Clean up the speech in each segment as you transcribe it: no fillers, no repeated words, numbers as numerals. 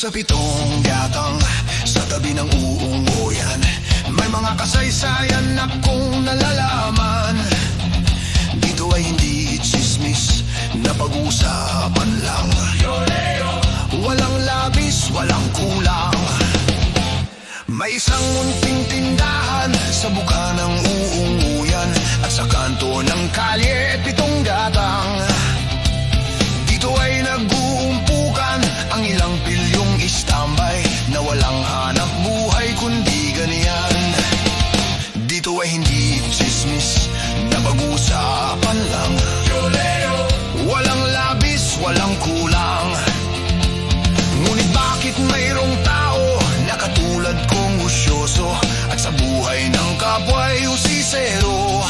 sa pitong gatang, sa tabi ng uungoyan, may mga kasaysayan akong nalalaman. Dito ay hindi chismis na pag-uusapan lang. Walang labis, walang kulang. May isang munting tindahan sa buka ng uunguyan, at sa kanto ng kalye pitong gatang. Dito ay nag-uumpukan ang ilang pilyong istambay na walang hanap buhay kundi ganyan. Dito ay hindi chismis na pag-uusapan lang. Walang labis, walang kulang. Ngunit bakit mayroong tao na katulad kong usyoso at sa buhay ng kapwa'y usisero?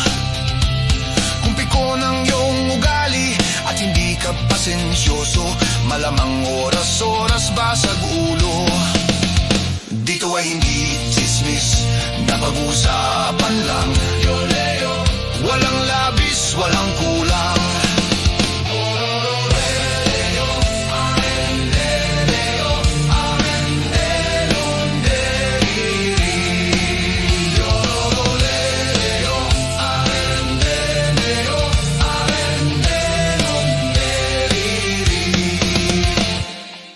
Kung piko ng iyong ugali at hindi ka pasensyoso, malamang oras-oras basag ulo. Dito ay hindi chismis na pag-usapan lang. Walang labis, walang kulang.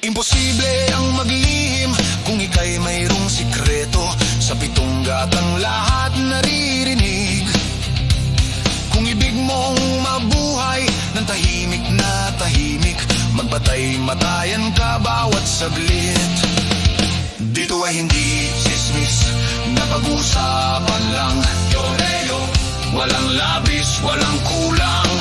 Imposible ang maglihim kung ika'y mayroong sikreto. Sa pitong gatang lahat naririnig. Kung ibig mong mabuhay ng tahimik na tahimik, magbatay-matayan ka bawat saglit. Dito ay hindi chismis na pag-usapan lang. Walang labis, walang kulang.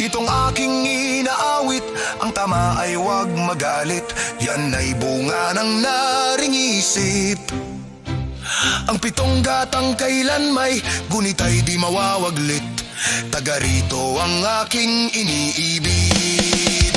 Itong aking inaawit, ang tama ay huwag magalit. Yan ay bunga ng naring isip. Ang pitong gatang kailan may gunit ay di mawawaglit. Taga rito ang aking iniibig.